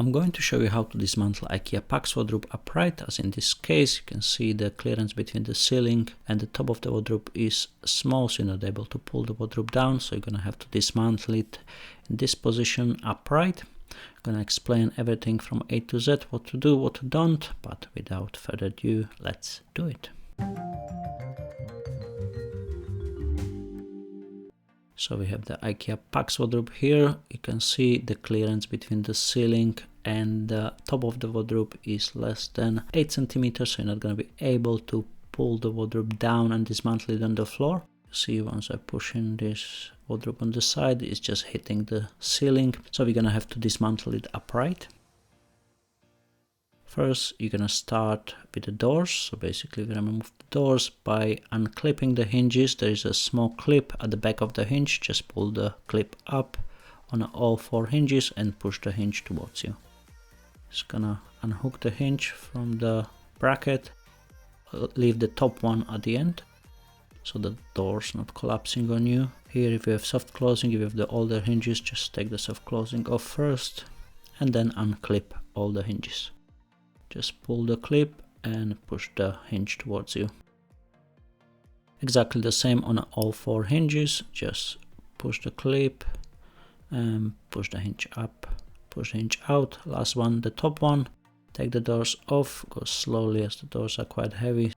I'm going to show you how to dismantle IKEA Pax Wardrobe upright, as in this case you can see the clearance between the ceiling and the top of the wardrobe is small, so you're not able to pull the wardrobe down, so you're going to have to dismantle it in this position upright. I'm going to explain everything from A to Z, what to do, what to don't, but without further ado, let's do it. So we have the IKEA Pax wardrobe here. You can see the clearance between the ceiling and the top of the wardrobe is less than 8 centimeters, so you're not going to be able to pull the wardrobe down and dismantle it on the floor. You see, once I push in this wardrobe on the side, it's just hitting the ceiling, so we're going to have to dismantle it upright. First, you're going to start with the doors. So basically we're going to remove the doors by unclipping the hinges. There is a small clip at the back of the hinge. Just pull the clip up on all 4 hinges and push the hinge towards you. Just gonna unhook the hinge from the bracket. Leave the top one at the end, so the door's not collapsing on you. Here, if you have soft closing, if you have the older hinges, just take the soft closing off first and then unclip all the hinges. Just pull the clip and push the hinge towards you. Exactly the same on all 4 hinges. Just push the clip and push the hinge up, push the hinge out. Last one, the top one. Take the doors off, go slowly as the doors are quite heavy.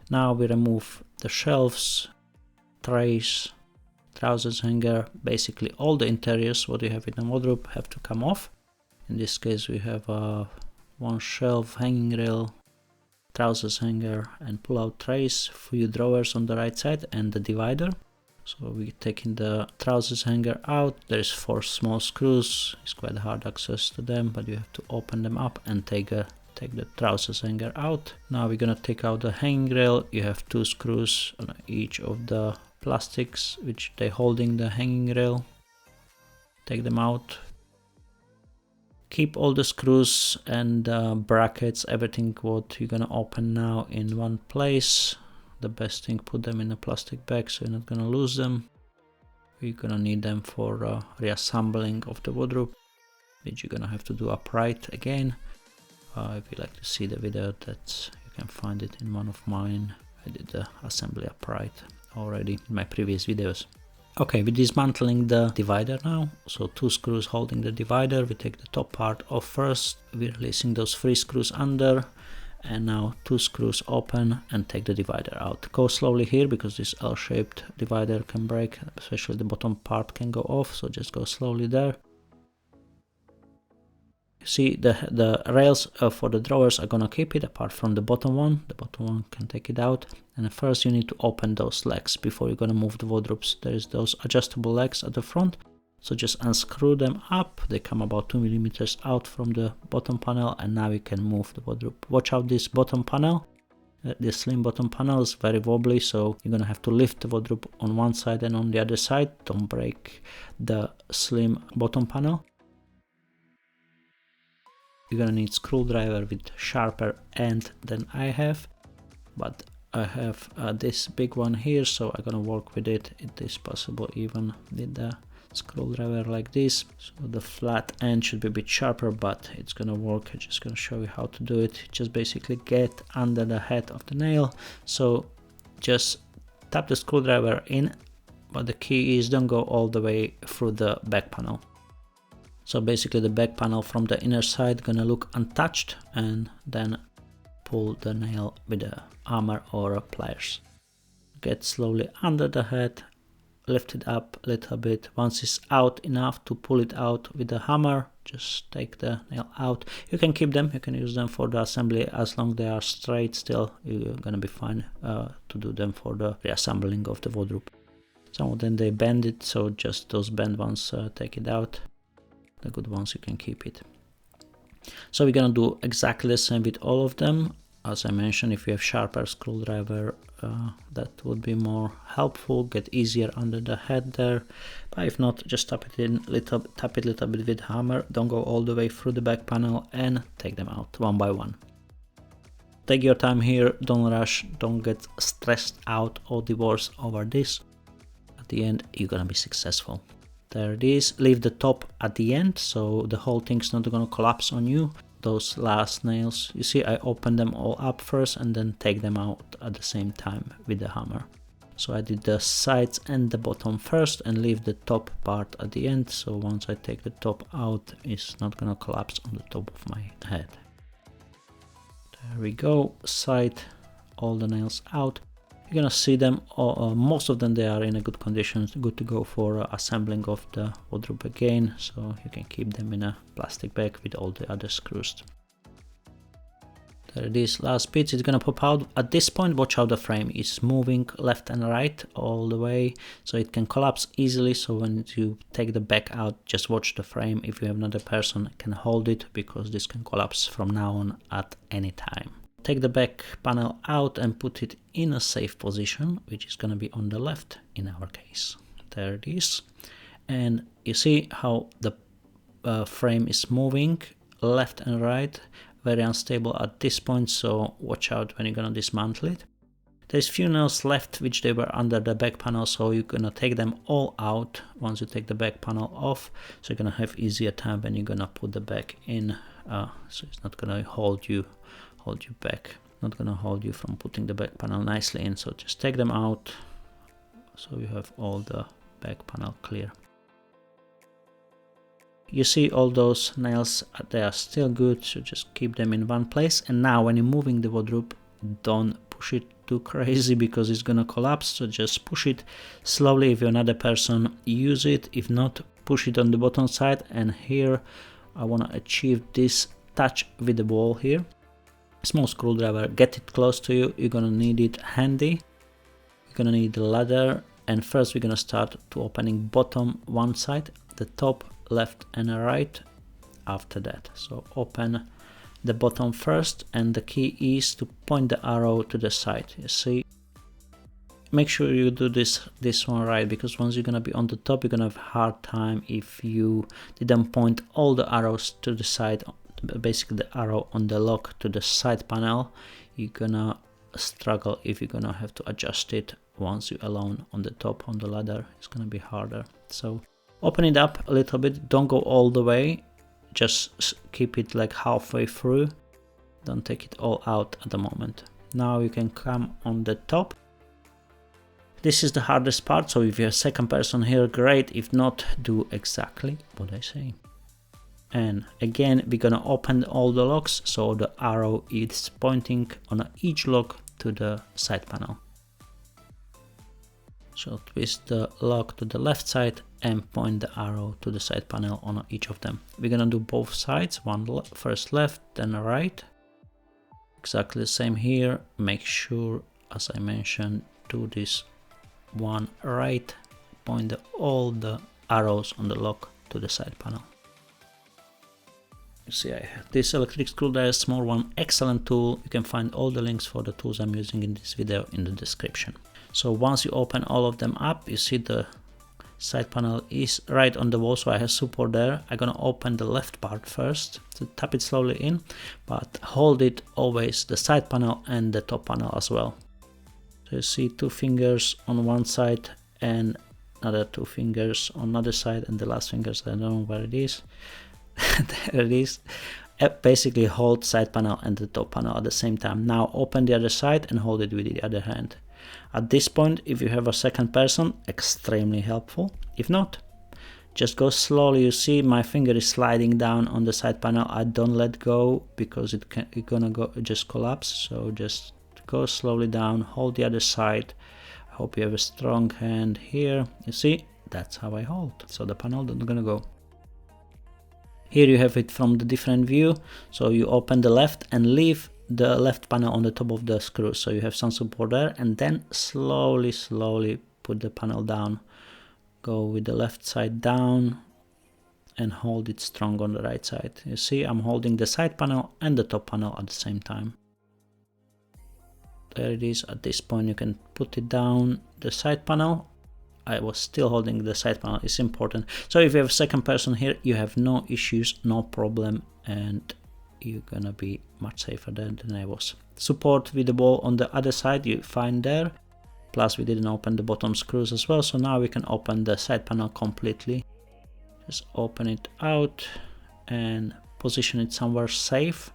Now we remove the shelves, trays, trousers hanger, basically all the interiors what you have in the wardrobe have to come off. In this case we have one shelf, hanging rail, trousers hanger and pull-out trays, few drawers on the right side and the divider. So we're taking the trousers hanger out. There's 4 small screws. It's quite hard access to them, but you have to open them up and take the trousers hanger out. Now we're gonna take out the hanging rail. You have 2 screws on each of the plastics which they're holding the hanging rail. Take them out. Keep all the screws and brackets, everything what you're gonna open now in one place. The best thing, put them in a plastic bag so you're not gonna lose them. You're gonna need them for reassembling of the wardrobe, which you're gonna have to do upright again. If you like to see the video, that you can find it in one of mine. I did the assembly upright already in my previous videos. Okay, we're dismantling the divider now. So 2 screws holding the divider. We take the top part off first. We're releasing those 3 screws under. And now 2 screws open and take the divider out. Go slowly here because this L-shaped divider can break, especially the bottom part can go off. So just go slowly there. You see the rails for the drawers are gonna keep it apart from the bottom one. The bottom one can take it out. And first you need to open those legs before you're gonna move the wardrobes. There's those adjustable legs at the front. So just unscrew them up. They come about 2 millimeters out from the bottom panel, and now you can move the wardrobe. Watch out, this bottom panel. This slim bottom panel is very wobbly, so you're gonna have to lift the wardrobe on one side and on the other side. Don't break the slim bottom panel. You're gonna need screwdriver with sharper end than I have, but I have this big one here, so I'm gonna work with it. It is possible even with the screwdriver like this. So the flat end should be a bit sharper, but it's gonna work. I'm just gonna show you how to do it. Just basically get under the head of the nail. So just tap the screwdriver in, but the key is don't go all the way through the back panel. So basically the back panel from the inner side gonna look untouched, and then pull the nail with a hammer or pliers. Get slowly under the head, lift it up a little bit. Once it's out enough to pull it out with the hammer, just take the nail out. You can keep them, you can use them for the assembly as long as they are straight still. You're gonna be fine to do them for the reassembling of the wardrobe. Some of them they bend it, so just those bent ones take it out. The good ones you can keep it. So we're gonna do exactly the same with all of them. As I mentioned, if you have sharper screwdriver, that would be more helpful, get easier under the head there. But if not, just tap it a little bit with hammer. Don't go all the way through the back panel and take them out one by one. Take your time here, don't rush, don't get stressed out or divorced over this. At the end, you're gonna be successful. There it is. Leave the top at the end, so the whole thing's not gonna collapse on you. Those last nails, you see I open them all up first and then take them out at the same time with the hammer. So I did the sides and the bottom first and leave the top part at the end, so once I take the top out, it's not gonna collapse on the top of my head. There we go, side, all the nails out. You're gonna see them, most of them, they are in a good condition, good to go for assembling of the wardrobe again, so you can keep them in a plastic bag with all the other screws. There it is, last bit, it's gonna pop out. At this point, watch how the frame is moving left and right all the way, so it can collapse easily. So when you take the back out, just watch the frame. If you have another person, can hold it, because this can collapse from now on at any time. Take the back panel out and put it in a safe position, which is going to be on the left in our case. There it is. And you see how the frame is moving left and right, very unstable at this point, so watch out when you're going to dismantle it. There's few nails left which they were under the back panel, so you're going to take them all out once you take the back panel off, so you're going to have easier time when you're going to put the back in, so it's not going to hold you back, not gonna hold you from putting the back panel nicely in. So just take them out so you have all the back panel clear. You see all those nails, they are still good, so just keep them in one place. And now when you're moving the wardrobe, don't push it too crazy because it's gonna collapse, so just push it slowly. If you're another person, use it. If not, push it on the bottom side. And here I want to achieve this touch with the wall here. Small screwdriver, get it close to you. You're gonna need it handy. You're gonna need the ladder, and first we're gonna start to opening bottom one side, the top, left and right after that. So open the bottom first, and the key is to point the arrow to the side. You see, make sure you do this one right, because once you're gonna be on the top, you're gonna have a hard time if you didn't point all the arrows to the side. Basically the arrow on the lock to the side panel, you're gonna struggle if you're gonna have to adjust it once you're alone on the top on the ladder. It's gonna be harder. So open it up a little bit, don't go all the way, just keep it like halfway through, don't take it all out at the moment. Now you can come on the top. This is the hardest part, so if you're a second person here, great. If not, do exactly what I say. And again, we're gonna open all the locks, so the arrow is pointing on each lock to the side panel. So twist the lock to the left side and point the arrow to the side panel on each of them. We're gonna do both sides, first left, then right. Exactly the same here. Make sure, as I mentioned, do this one right, point all the arrows on the lock to the side panel. See, I have this electric screwdriver, small one, excellent tool. You can find all the links for the tools I'm using in this video in the description. So once you open all of them up, you see the side panel is right on the wall, so I have support there. I'm gonna open the left part first, so tap it slowly in, but hold it always the side panel and the top panel as well. So you see 2 fingers on one side and another 2 fingers on another side, and the last fingers, I don't know where it is. There it is. Basically hold side panel and the top panel at the same time. Now open the other side and hold it with the other hand. At this point, if you have a second person, extremely helpful. If not, just go slowly. You see my finger is sliding down on the side panel. I don't let go because it's gonna just collapse. So just go slowly down, hold the other side. I hope you have a strong hand here. You see, that's how I hold. So the panel not gonna go. Here you have it from the different view, so you open the left and leave the left panel on the top of the screw, so you have some support there, and then slowly put the panel down. Go with the left side down and hold it strong on the right side. You see, I'm holding the side panel and the top panel at the same time. There it is. At this point you can put it down the side panel. I was still holding the side panel, it's important. So if you have a second person here, you have no issues, no problem, and you're gonna be much safer than I was. Support with the wall on the other side, you find there. Plus we didn't open the bottom screws as well, so now we can open the side panel completely. Just open it out and position it somewhere safe,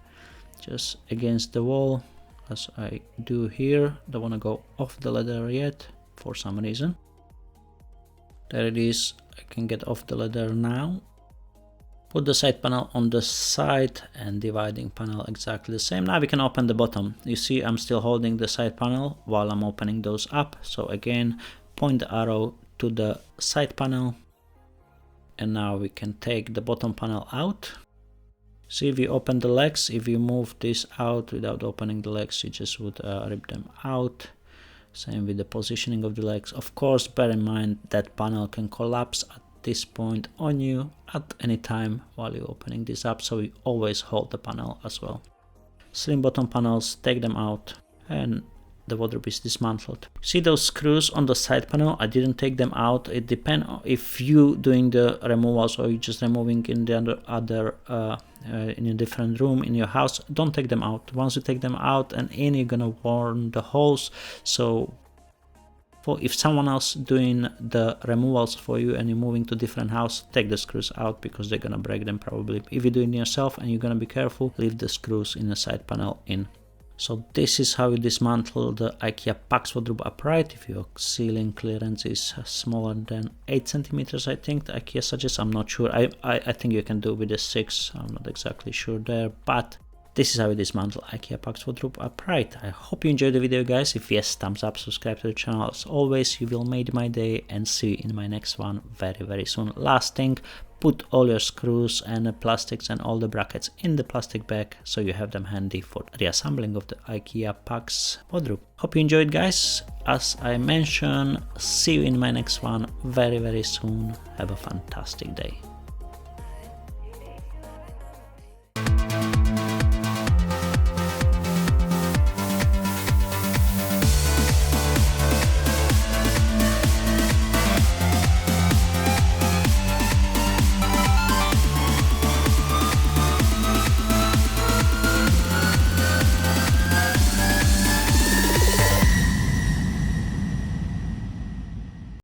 just against the wall, as I do here. Don't want to go off the ladder yet for some reason. There it is. I can get off the ladder now. Put the side panel on the side and dividing panel exactly the same. Now we can open the bottom. You see I'm still holding the side panel while I'm opening those up. So again, point the arrow to the side panel. And now we can take the bottom panel out. See, if you open the legs, if you move this out without opening the legs, you just would rip them out. Same with the positioning of the legs. Of course, bear in mind that panel can collapse at this point on you at any time while you're opening this up, so you always hold the panel as well. Slim bottom panels, take them out, and the wardrobe is dismantled. See those screws on the side panel? I didn't take them out. It depends if you doing the removals or you just removing in the other in a different room in your house. Don't take them out. Once you take them out and in, you're gonna warn the holes. So if someone else doing the removals for you and you're moving to different house, take the screws out because they're gonna break them probably. If you're doing it yourself and you're gonna be careful, leave the screws in the side panel in. So this is how you dismantle the Ikea Pax Wardrobe upright. If your ceiling clearance is smaller than 8 centimeters, I think the Ikea suggests. I'm not sure. I think you can do with a 6. I'm not exactly sure there, but this is how you dismantle Ikea Pax Wardrobe upright. I hope you enjoyed the video, guys. If yes, thumbs up, subscribe to the channel. As always, you will make my day, and see you in my next one very soon. Last thing, put all your screws and the plastics and all the brackets in the plastic bag so you have them handy for reassembling of the Ikea Pax Wardrobe. Hope you enjoyed, guys. As I mentioned, see you in my next one very soon. Have a fantastic day.